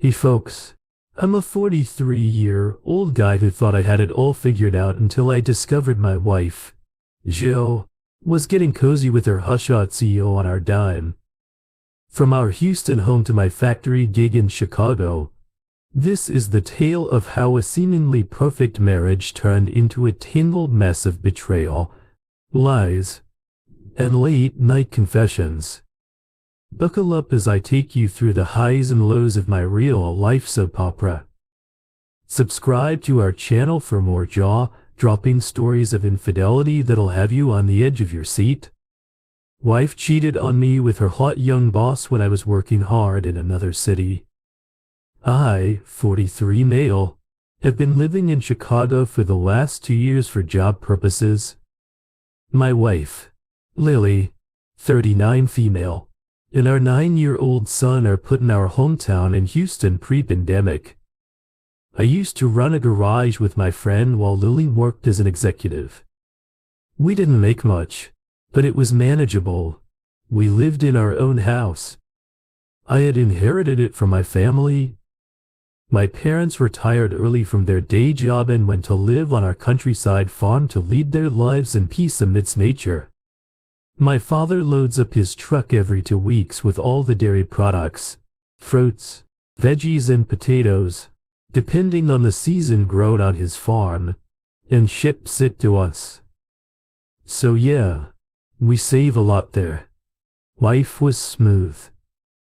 Hey folks, I'm a 43-year-old guy who thought I had it all figured out until I discovered my wife, Jill, was getting cozy with her hushot CEO on our dime. From our Houston home to my factory gig in Chicago, this is the tale of how a seemingly perfect marriage turned into a tangled mess of betrayal, lies, and late-night confessions. Buckle up as I take you through the highs and lows of my real-life soap opera. Subscribe to our channel for more jaw-dropping stories of infidelity that'll have you on the edge of your seat. Wife cheated on me with her hot young boss when I was working hard in another city. I, 43 male, have been living in Chicago for the last 2 years for job purposes. My wife, Lily, 39 female, and our 9-year-old son are put in our hometown in Houston pre-pandemic. I used to run a garage with my friend while Lily worked as an executive. We didn't make much, but it was manageable. We lived in our own house. I had inherited it from my family. My parents retired early from their day job and went to live on our countryside farm to lead their lives in peace amidst nature. My father loads up his truck every 2 weeks with all the dairy products, fruits, veggies and potatoes, depending on the season grown on his farm, and ships it to us. So yeah, we save a lot there. Life was smooth.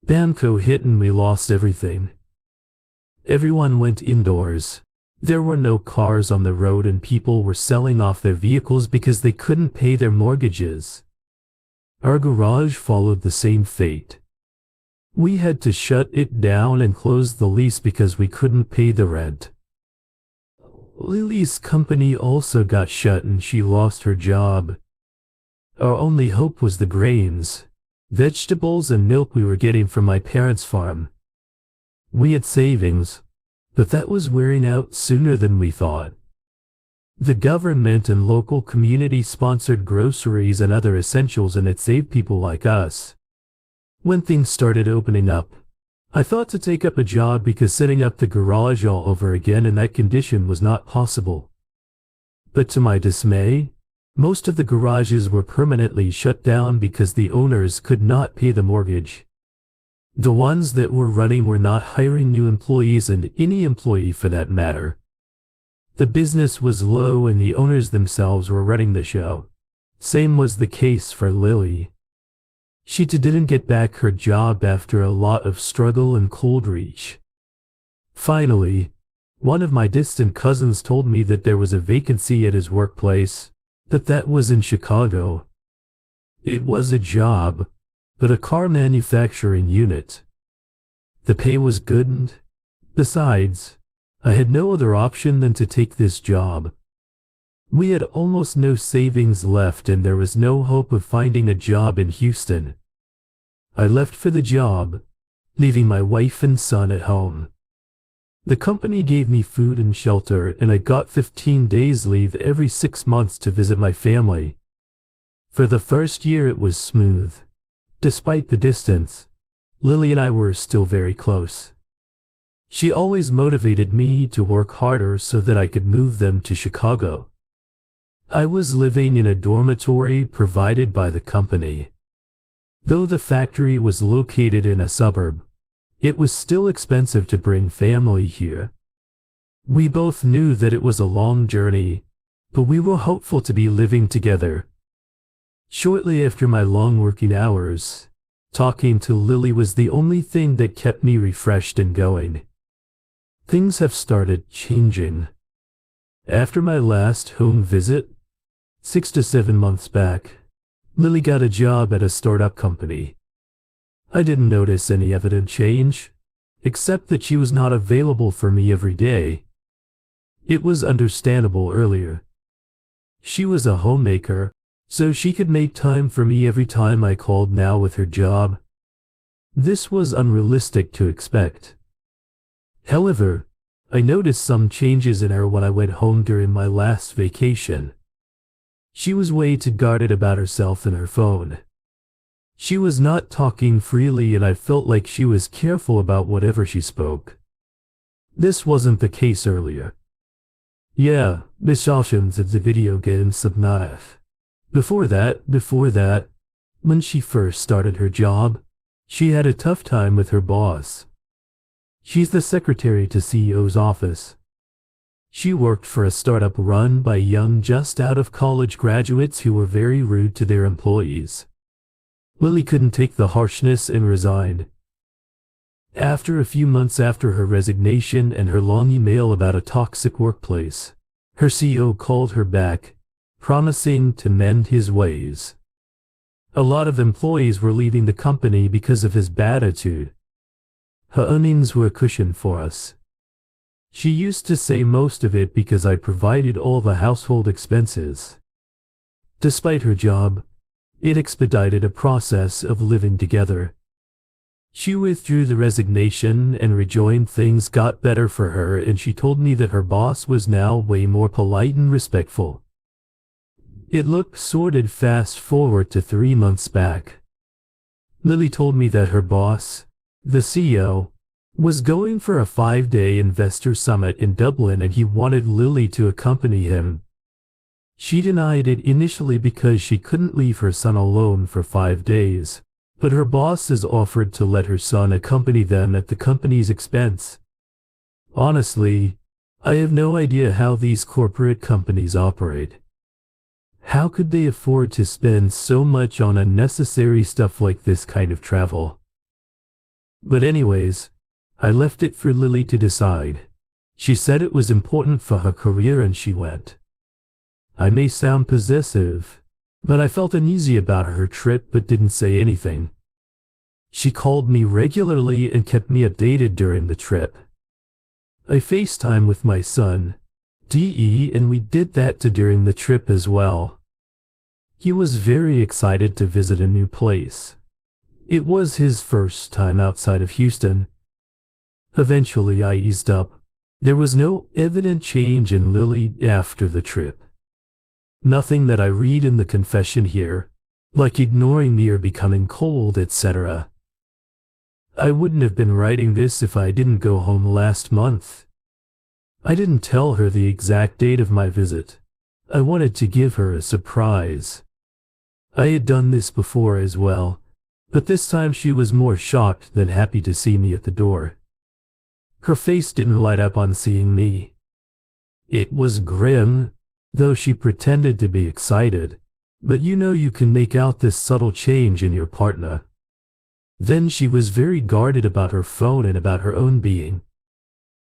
Banco hit and we lost everything. Everyone went indoors. There were no cars on the road and people were selling off their vehicles because they couldn't pay their mortgages. Our garage followed the same fate. We had to shut it down and close the lease because we couldn't pay the rent. Lily's company also got shut and she lost her job. Our only hope was the grains, vegetables and milk we were getting from my parents' farm. We had savings, but that was wearing out sooner than we thought. The government and local community sponsored groceries and other essentials and it saved people like us. When things started opening up, I thought to take up a job because setting up the garage all over again in that condition was not possible. But to my dismay, most of the garages were permanently shut down because the owners could not pay the mortgage. The ones that were running were not hiring new employees and any employee for that matter. The business was low and the owners themselves were running the show. Same was the case for Lily. She didn't get back her job after a lot of struggle and cold reach. Finally, one of my distant cousins told me that there was a vacancy at his workplace, but that was in Chicago. It was a job, but a car manufacturing unit. The pay was good and, besides, I had no other option than to take this job. We had almost no savings left and there was no hope of finding a job in Houston. I left for the job, leaving my wife and son at home. The company gave me food and shelter and I got 15 days leave every 6 months to visit my family. For the first year it was smooth. Despite the distance, Lily and I were still very close. She always motivated me to work harder so that I could move them to Chicago. I was living in a dormitory provided by the company. Though the factory was located in a suburb, it was still expensive to bring family here. We both knew that it was a long journey, but we were hopeful to be living together. Shortly after my long working hours, talking to Lily was the only thing that kept me refreshed and going. Things have started changing. After my last home visit, 6 to 7 months back, Lily got a job at a startup company. I didn't notice any evident change, except that she was not available for me every day. It was understandable earlier. She was a homemaker, so she could make time for me every time I called now with her job. This was unrealistic to expect. However, I noticed some changes in her when I went home during my last vacation. She was way too guarded about herself and her phone. She was not talking freely and I felt like she was careful about whatever she spoke. This wasn't the case earlier. Yeah, Miss Oceans of the video game Subknife. Before that, when she first started her job, she had a tough time with her boss. She's the secretary to CEO's office. She worked for a startup run by young just out of college graduates who were very rude to their employees. Lily couldn't take the harshness and resigned. After a few months after her resignation and her long email about a toxic workplace, her CEO called her back, promising to mend his ways. A lot of employees were leaving the company because of his bad attitude. Her earnings were a cushion for us. She used to say most of it because I provided all the household expenses. Despite her job, it expedited a process of living together. She withdrew the resignation and rejoined. Things got better for her and she told me that her boss was now way more polite and respectful. It looked sorted. Fast forward to 3 months back. Lily told me that her boss, the CEO, was going for a 5-day investor summit in Dublin and he wanted Lily to accompany him. She denied it initially because she couldn't leave her son alone for 5 days, but her boss has offered to let her son accompany them at the company's expense. Honestly, I have no idea how these corporate companies operate. How could they afford to spend so much on unnecessary stuff like this kind of travel? But anyways, I left it for Lily to decide. She said it was important for her career and she went. I may sound possessive, but I felt uneasy about her trip but didn't say anything. She called me regularly and kept me updated during the trip. I FaceTime with my son, DE, and we did that during the trip as well. He was very excited to visit a new place. It was his first time outside of Houston. Eventually I eased up. There was no evident change in Lily after the trip. Nothing that I read in the confession here, like ignoring me or becoming cold, etc. I wouldn't have been writing this if I didn't go home last month. I didn't tell her the exact date of my visit. I wanted to give her a surprise. I had done this before as well, but this time she was more shocked than happy to see me at the door. Her face didn't light up on seeing me. It was grim, though she pretended to be excited, but you can make out this subtle change in your partner. Then she was very guarded about her phone and about her own being.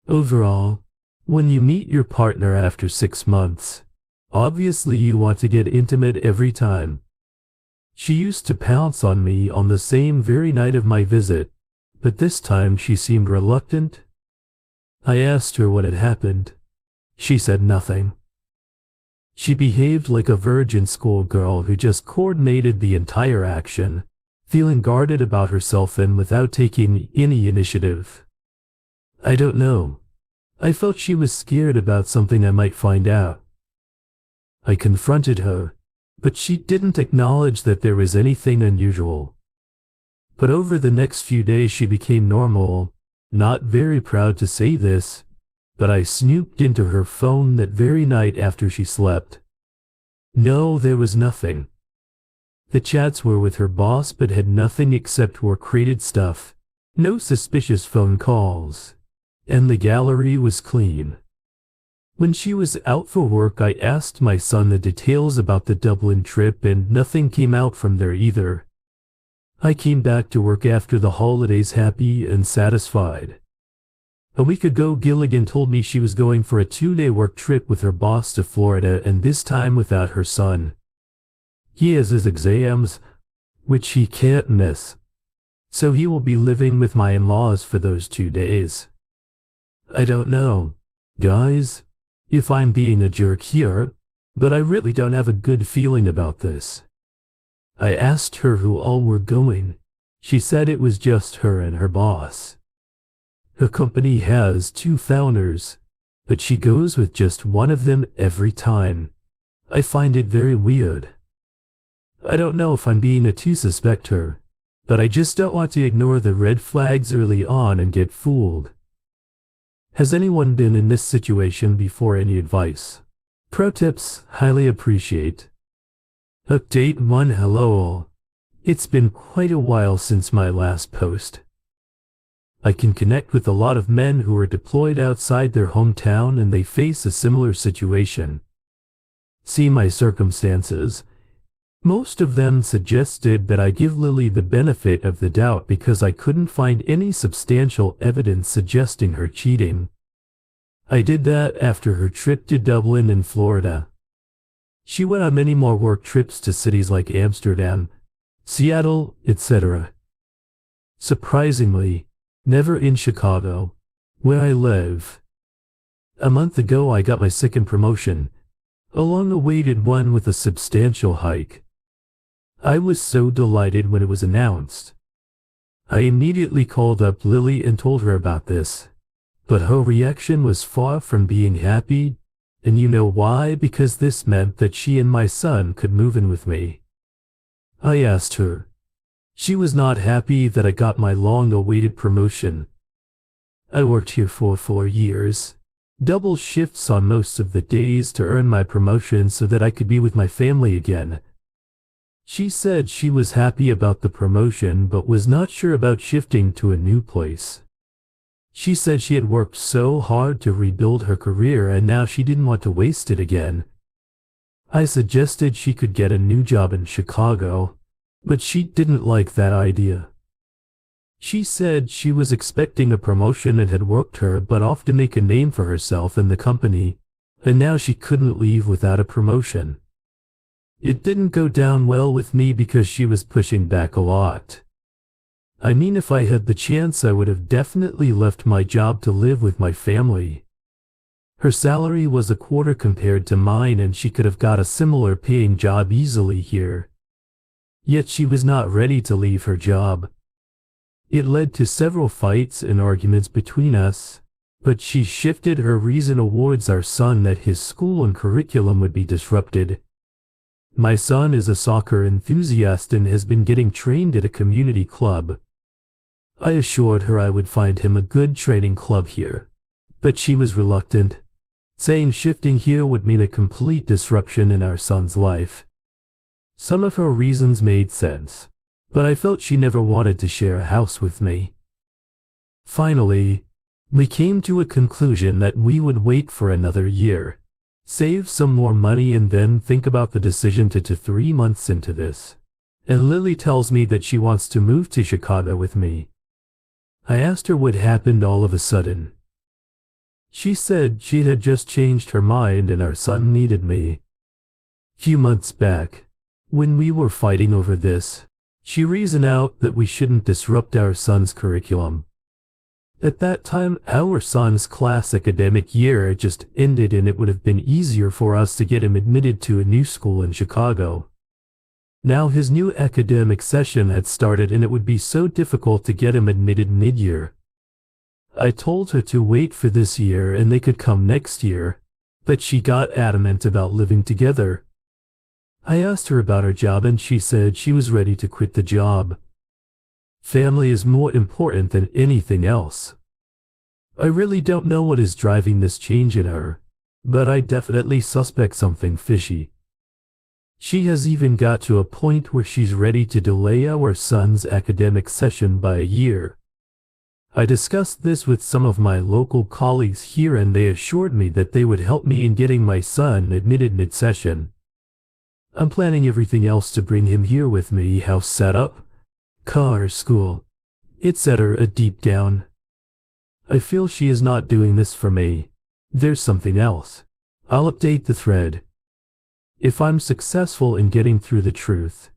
Overall, when you meet your partner after 6 months, obviously you want to get intimate every time. She used to pounce on me on the same very night of my visit, but this time she seemed reluctant. I asked her what had happened. She said nothing. She behaved like a virgin schoolgirl who just coordinated the entire action, feeling guarded about herself and without taking any initiative. I don't know. I felt she was scared about something I might find out. I confronted her, but she didn't acknowledge that there was anything unusual. But over the next few days she became normal, not very proud to say this, but I snooped into her phone that very night after she slept. No, there was nothing. The chats were with her boss but had nothing except work-related stuff, no suspicious phone calls, and the gallery was clean. When she was out for work I asked my son the details about the Dublin trip and nothing came out from there either. I came back to work after the holidays happy and satisfied. A week ago Gilligan told me she was going for a 2-day work trip with her boss to Florida and this time without her son. He has his exams, which he can't miss, so he will be living with my in-laws for those 2 days. I don't know, guys, if I'm being a jerk here, but I really don't have a good feeling about this. I asked her who all were going. She said it was just her and her boss. Her company has 2 founders, but she goes with just one of them every time. I find it very weird. I don't know if I'm being too suspect her. but I just don't want to ignore the red flags early on and get fooled. Has anyone been in this situation before? Any advice? Pro tips, highly appreciate. Update 1. Hello all. It's been quite a while since my last post. I can connect with a lot of men who are deployed outside their hometown and they face a similar situation. See my circumstances. Most of them suggested that I give Lily the benefit of the doubt because I couldn't find any substantial evidence suggesting her cheating. I did that after her trip to Dublin in Florida. She went on many more work trips to cities like Amsterdam, Seattle, etc. Surprisingly, never in Chicago, where I live. A month ago I got my second promotion, a long-awaited one with a substantial hike. I was so delighted when it was announced. I immediately called up Lily and told her about this, but her reaction was far from being happy, and you know why? Because this meant that she and my son could move in with me. I asked her. She was not happy that I got my long-awaited promotion. I worked here for 4 years, double shifts on most of the days to earn my promotion so that I could be with my family again. She said she was happy about the promotion but was not sure about shifting to a new place. She said she had worked so hard to rebuild her career and now she didn't want to waste it again. I suggested she could get a new job in Chicago, but she didn't like that idea. She said she was expecting a promotion and had worked hard but off to make a name for herself in the company, and now she couldn't leave without a promotion. It didn't go down well with me because she was pushing back a lot. I mean, if I had the chance I would have definitely left my job to live with my family. Her salary was a quarter compared to mine and she could have got a similar paying job easily here. Yet she was not ready to leave her job. It led to several fights and arguments between us, but she shifted her reason towards our son that his school and curriculum would be disrupted. My son is a soccer enthusiast and has been getting trained at a community club. I assured her I would find him a good training club here, but she was reluctant, saying shifting here would mean a complete disruption in our son's life. Some of her reasons made sense, but I felt she never wanted to share a house with me. Finally, we came to a conclusion that we would wait for another year, save some more money and then think about the decision to 3 months into this. And Lily tells me that she wants to move to Chicago with me. I asked her what happened all of a sudden. She said she had just changed her mind and our son needed me. Few months back, when we were fighting over this, she reasoned out that we shouldn't disrupt our son's curriculum. At that time, our son's class academic year had just ended and it would have been easier for us to get him admitted to a new school in Chicago. Now his new academic session had started and it would be so difficult to get him admitted mid-year. I told her to wait for this year and they could come next year, but she got adamant about living together. I asked her about her job and she said she was ready to quit the job. Family is more important than anything else. I really don't know what is driving this change in her, but I definitely suspect something fishy. She has even got to a point where she's ready to delay our son's academic session by a year. I discussed this with some of my local colleagues here and they assured me that they would help me in getting my son admitted mid-session. I'm planning everything else to bring him here with me, house setup, car, school, etc. Deep down, I feel she is not doing this for me. There's something else. I'll update the thread. If I'm successful in getting through the truth,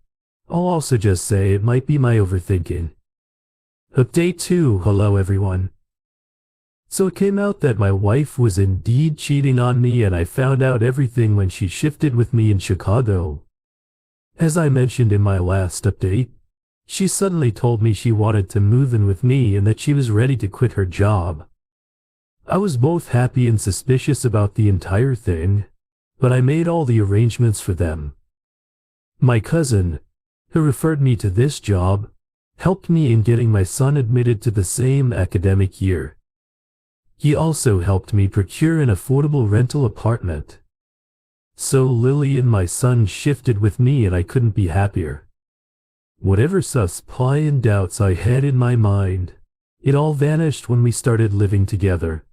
I'll also just say it might be my overthinking. Update 2. Hello everyone. So it came out that my wife was indeed cheating on me and I found out everything when she shifted with me in Chicago. As I mentioned in my last update, she suddenly told me she wanted to move in with me and that she was ready to quit her job. I was both happy and suspicious about the entire thing, but I made all the arrangements for them. My cousin, who referred me to this job, helped me in getting my son admitted to the same academic year. He also helped me procure an affordable rental apartment. So Lily and my son shifted with me, and I couldn't be happier. Whatever supply and doubts I had in my mind, it all vanished when we started living together.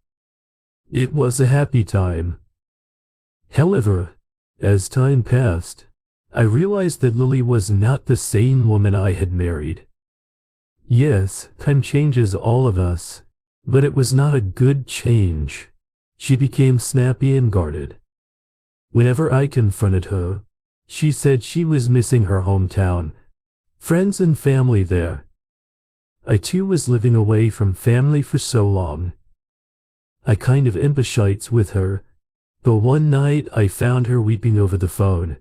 It was a happy time. However, as time passed, I realized that Lily was not the same woman I had married. Yes, time changes all of us, but it was not a good change. She became snappy and guarded. Whenever I confronted her, she said she was missing her hometown, friends and family there. I too was living away from family for so long. I kind of empathized with her, but one night I found her weeping over the phone.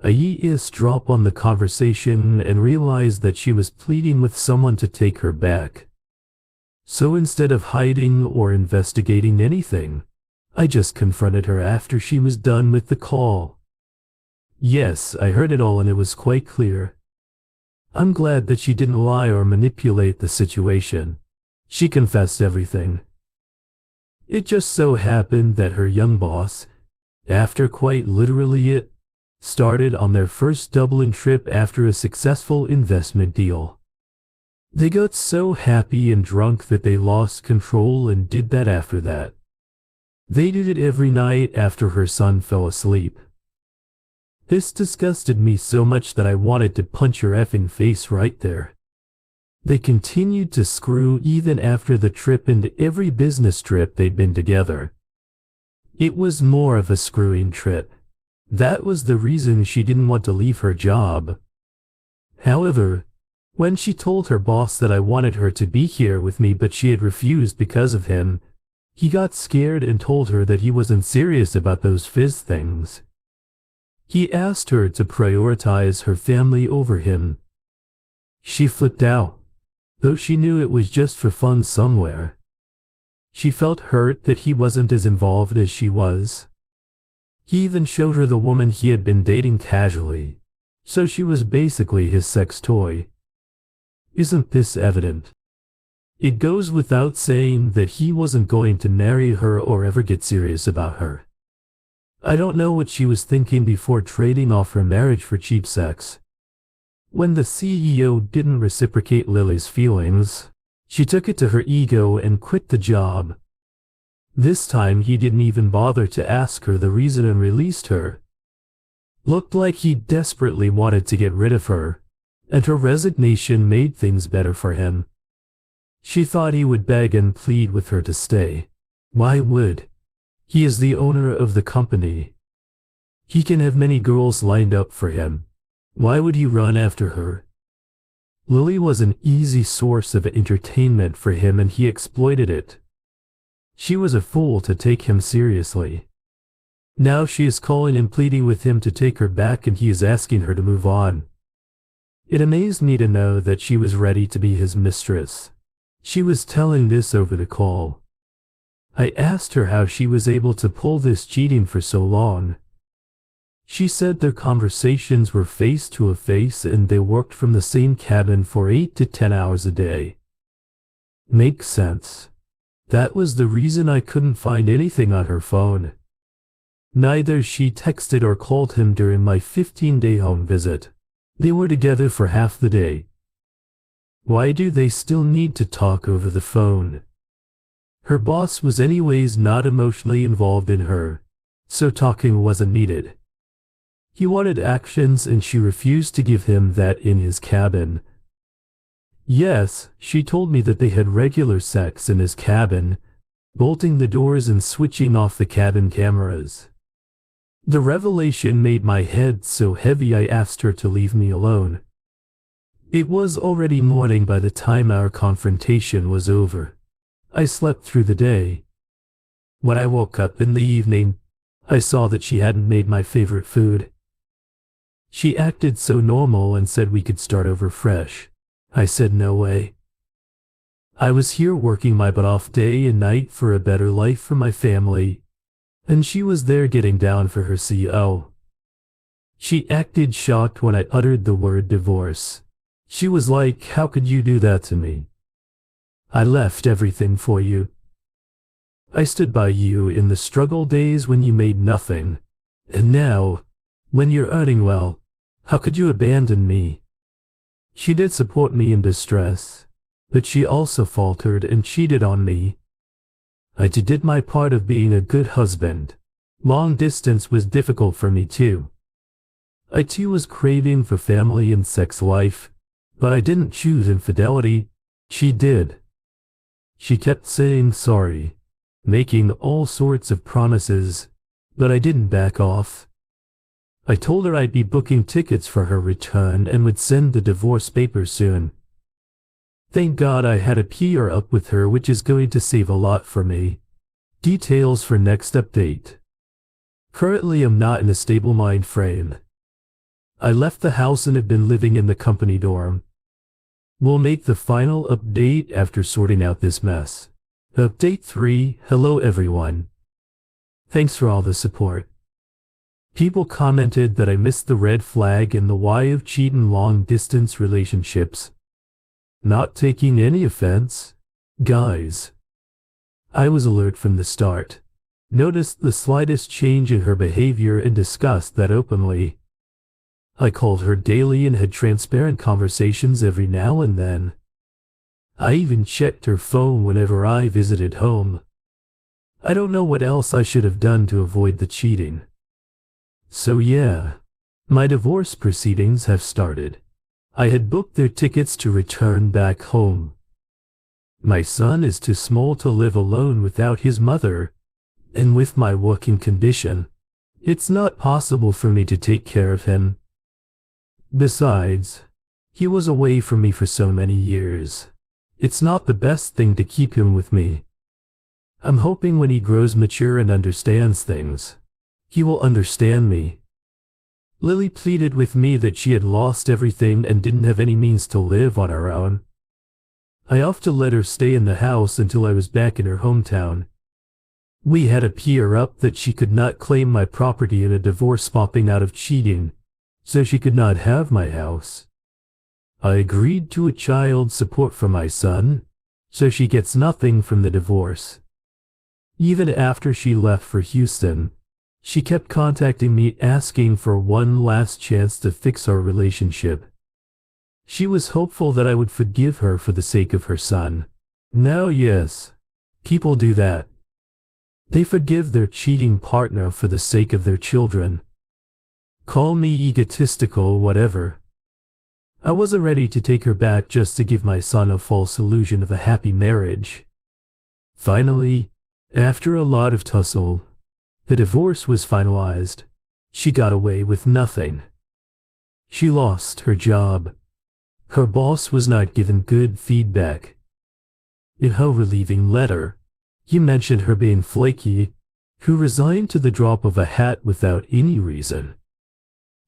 I eavesdropped on the conversation and realized that she was pleading with someone to take her back. So instead of hiding or investigating anything, I just confronted her after she was done with the call. Yes, I heard it all and it was quite clear. I'm glad that she didn't lie or manipulate the situation. She confessed everything. It just so happened that her young boss, after quite literally it, started on their first Dublin trip after a successful investment deal. They got so happy and drunk that they lost control and did that after that. They did it every night after her son fell asleep. This disgusted me so much that I wanted to punch her effing face right there. They continued to screw even after the trip and every business trip they'd been together. It was more of a screwing trip. That was the reason she didn't want to leave her job. However, when she told her boss that I wanted her to be here with me but she had refused because of him, he got scared and told her that he wasn't serious about those fizz things. He asked her to prioritize her family over him. She flipped out, though she knew it was just for fun somewhere. She felt hurt that he wasn't as involved as she was. He even showed her the woman he had been dating casually, so she was basically his sex toy. Isn't this evident? It goes without saying that he wasn't going to marry her or ever get serious about her. I don't know what she was thinking before trading off her marriage for cheap sex. When the CEO didn't reciprocate Lily's feelings, she took it to her ego and quit the job. This time he didn't even bother to ask her the reason and released her. Looked like he desperately wanted to get rid of her, and her resignation made things better for him. She thought he would beg and plead with her to stay. Why would? He is the owner of the company. He can have many girls lined up for him. Why would he run after her? Lily was an easy source of entertainment for him and he exploited it. She was a fool to take him seriously. Now she is calling and pleading with him to take her back and he is asking her to move on. It amazed me to know that she was ready to be his mistress. She was telling this over the call. I asked her how she was able to pull this cheating for so long. She said their conversations were face to face and they worked from the same cabin for 8 to 10 hours a day. Makes sense. That was the reason I couldn't find anything on her phone. Neither she texted or called him during my 15-day home visit. They were together for half the day. Why do they still need to talk over the phone? Her boss was anyways not emotionally involved in her, so talking wasn't needed. He wanted actions and she refused to give him that in his cabin. Yes, she told me that they had regular sex in his cabin, bolting the doors and switching off the cabin cameras. The revelation made my head so heavy I asked her to leave me alone. It was already morning by the time our confrontation was over. I slept through the day. When I woke up in the evening, I saw that she hadn't made my favorite food. She acted so normal and said we could start over fresh. I said no way. I was here working my butt off day and night for a better life for my family, and she was there getting down for her CO. She acted shocked when I uttered the word divorce. She was like, "How could you do that to me? I left everything for you. I stood by you in the struggle days when you made nothing. And now, when you're earning well, how could you abandon me?" She did support me in distress, but she also faltered and cheated on me. I did my part of being a good husband. Long distance was difficult for me too. I too was craving for family and sex life, but I didn't choose infidelity. She did. She kept saying sorry, making all sorts of promises, but I didn't back off. I told her I'd be booking tickets for her return and would send the divorce papers soon. Thank God I had a PR up with her, which is going to save a lot for me. Details for next update. Currently I'm not in a stable mind frame. I left the house and have been living in the company dorm. We'll make the final update after sorting out this mess. Update 3. Hello everyone. Thanks for all the support. People commented that I missed the red flag and the why of cheating long-distance relationships. Not taking any offense, guys. I was alert from the start. Noticed the slightest change in her behavior and discussed that openly. I called her daily and had transparent conversations every now and then. I even checked her phone whenever I visited home. I don't know what else I should have done to avoid the cheating. So yeah, my divorce proceedings have started. I had booked their tickets to return back home. My son is too small to live alone without his mother, and with my working condition, it's not possible for me to take care of him. Besides, he was away from me for so many years. It's not the best thing to keep him with me. I'm hoping when he grows mature and understands things, he will understand me. Lily pleaded with me that she had lost everything and didn't have any means to live on her own. I often let her stay in the house until I was back in her hometown. We had a PR up that she could not claim my property in a divorce popping out of cheating, so she could not have my house. I agreed to a child support for my son, so she gets nothing from the divorce. Even after she left for Houston, she kept contacting me asking for one last chance to fix our relationship. She was hopeful that I would forgive her for the sake of her son. Now yes, people do that. They forgive their cheating partner for the sake of their children. Call me egotistical, whatever. I wasn't ready to take her back just to give my son a false illusion of a happy marriage. Finally, after a lot of tussle, the divorce was finalized. She got away with nothing. She lost her job. Her boss was not given good feedback. In her relieving letter, he mentioned her being flaky, who resigned to the drop of a hat without any reason.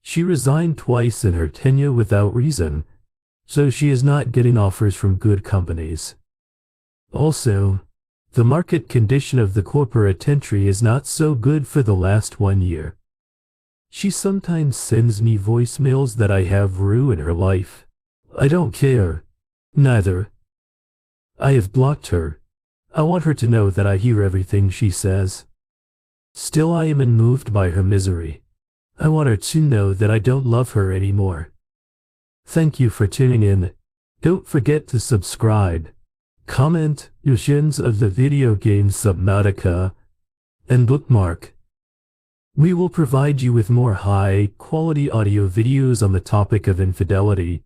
She resigned twice in her tenure without reason, so she is not getting offers from good companies. Also, the market condition of the corporate entry is not so good for the last 1 year. She sometimes sends me voicemails that I have ruined her life. I don't care. Neither. I have blocked her. I want her to know that I hear everything she says. Still, I am unmoved by her misery. I want her to know that I don't love her anymore. Thank you for tuning in. Don't forget to subscribe, comment versions of the video game Subnautica, and bookmark. We will provide you with more high-quality audio videos on the topic of infidelity.